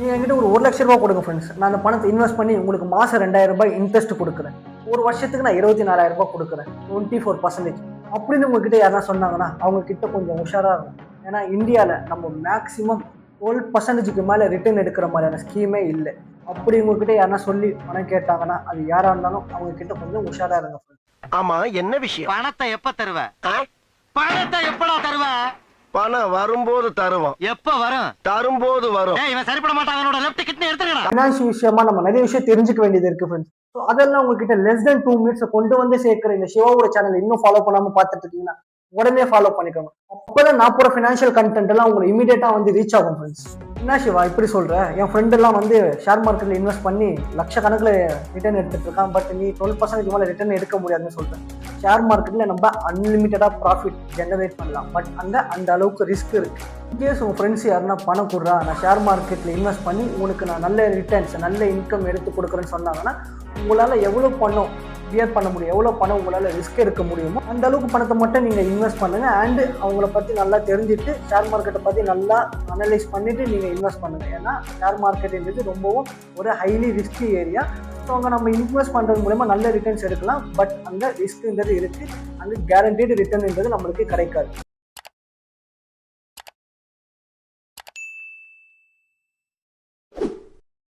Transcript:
நீங்கள் என்கிட்ட ஒரு 1,00,000 ரூபா கொடுங்க ஃப்ரெண்ட்ஸ், நான் அந்த பணத்தை இன்வெஸ்ட் பண்ணி உங்களுக்கு மாதம் 2,000 ரூபாய் இன்ட்ரெஸ்ட் கொடுக்குறேன், ஒரு வருஷத்துக்கு நான் 24,000 ரூபாய் கொடுக்குறேன், 24% அப்படின்னு உங்ககிட்ட யாரா சொன்னாங்கன்னா அவங்க கிட்ட கொஞ்சம் உஷாராக இருக்கும். ஏன்னா இந்தியாவில் நம்ம மேக்ஸிமம் 12%க்கு மேலே ரிட்டர்ன் எடுக்கிற மாதிரியான ஸ்கீமே இல்லை. அப்படி உங்ககிட்ட யாரா சொல்லி பணம் கேட்டாங்கன்னா அது யாராக இருந்தாலும் அவங்க கிட்ட கொஞ்சம் உஷாராக இருங்க ஃப்ரெண்ட்ஸ். ஆமா, என்ன விஷயம்? பணத்தை எப்ப தருவ? பணத்தை எப்படா தருவ? பணம் வரும்போது தருவோம். எப்ப வரும்? தரும்போது வரும். இவன் சரிப்பட மாட்டான், அவனோட லெஃப்ட் கிட்னி எடுத்துக்கடா. ஃபினான்ஷியல் விஷயமா நம்ம நிறைய விஷயம் தெரிஞ்சுக்க வேண்டியது இருக்கு ஃப்ரெண்ட்ஸ். ஸோ அதெல்லாம் உங்ககிட்ட லெஸ் தென் 2 மினிட்ஸ் கொண்டு வந்து சேர்க்கிற இந்த சிவாவோட சேனல் இன்னும் ஃபாலோ பண்ணாம பார்த்துட்டு இருக்கீங்கன்னா உடனே ஃபாலோ பண்ணிக்கோங்க. அப்பதான் நான் போற ஃபினான்ஷியல் கண்டென்ட் எல்லாம் உங்களுக்கு இமீடியட்டா வந்து ரீச் ஆகும் ஃப்ரெண்ட்ஸ். என்ன சிவா இப்படி சொல்ற? என் ஃப்ரெண்ட் எல்லாம் வந்து ஷேர் மார்க்கெட்ல இன்வெஸ்ட் பண்ணி லட்சக்கணக்கில் ரிட்டர்ன் எடுத்துட்டு இருக்கான், பட் நீ 12% மேலே ரிட்டர்ன் எடுக்க முடியாதுன்னு சொல்றேன். ஷேர் மார்க்கெட்ல நம்ம அன்லிமிட்டடா ப்ராஃபிட் ஜெனரேட் பண்ணலாம், பட் அந்த அளவுக்கு ரிஸ்க் இருக்கு. இன்கேஸ் உங்க ஃப்ரெண்ட்ஸ் யாருன்னா பணம் கொடுறா, நான் ஷேர் மார்க்கெட்ல இன்வெஸ்ட் பண்ணி உனக்கு நான் நல்ல ரிட்டர்ன்ஸ் நல்ல இன்கம் எடுத்து கொடுக்குறேன்னு சொன்னாங்கன்னா உங்களால எவ்வளவு பணம் கிளியர் பண்ண முடியும், எவ்வளோ பணம் உங்களால் ரிஸ்க் எடுக்க முடியுமோ அந்த அளவுக்கு பணத்தை மட்டும் நீங்கள் இன்வெஸ்ட் பண்ணுங்க. அண்டு அவங்கள பற்றி நல்லா தெரிஞ்சுட்டு ஷேர் மார்க்கெட்டை பற்றி நல்லா அனலைஸ் பண்ணிவிட்டு நீங்கள் இன்வெஸ்ட் பண்ணுங்கள். ஏன்னா ஷேர் மார்க்கெட்டுன்றது ரொம்பவும் ஒரு ஹைலி ரிஸ்கி ஏரியா. ஸோ அங்கே நம்ம இன்வெஸ்ட் பண்ணுறது மூலமா நல்ல ரிட்டர்ன்ஸ் எடுக்கலாம், பட் அந்த ரிஸ்க்குன்றது இருக்குது, அந்த கேரண்டீடு ரிட்டர்ன்ன்றது நம்மளுக்கு கிடைக்காது.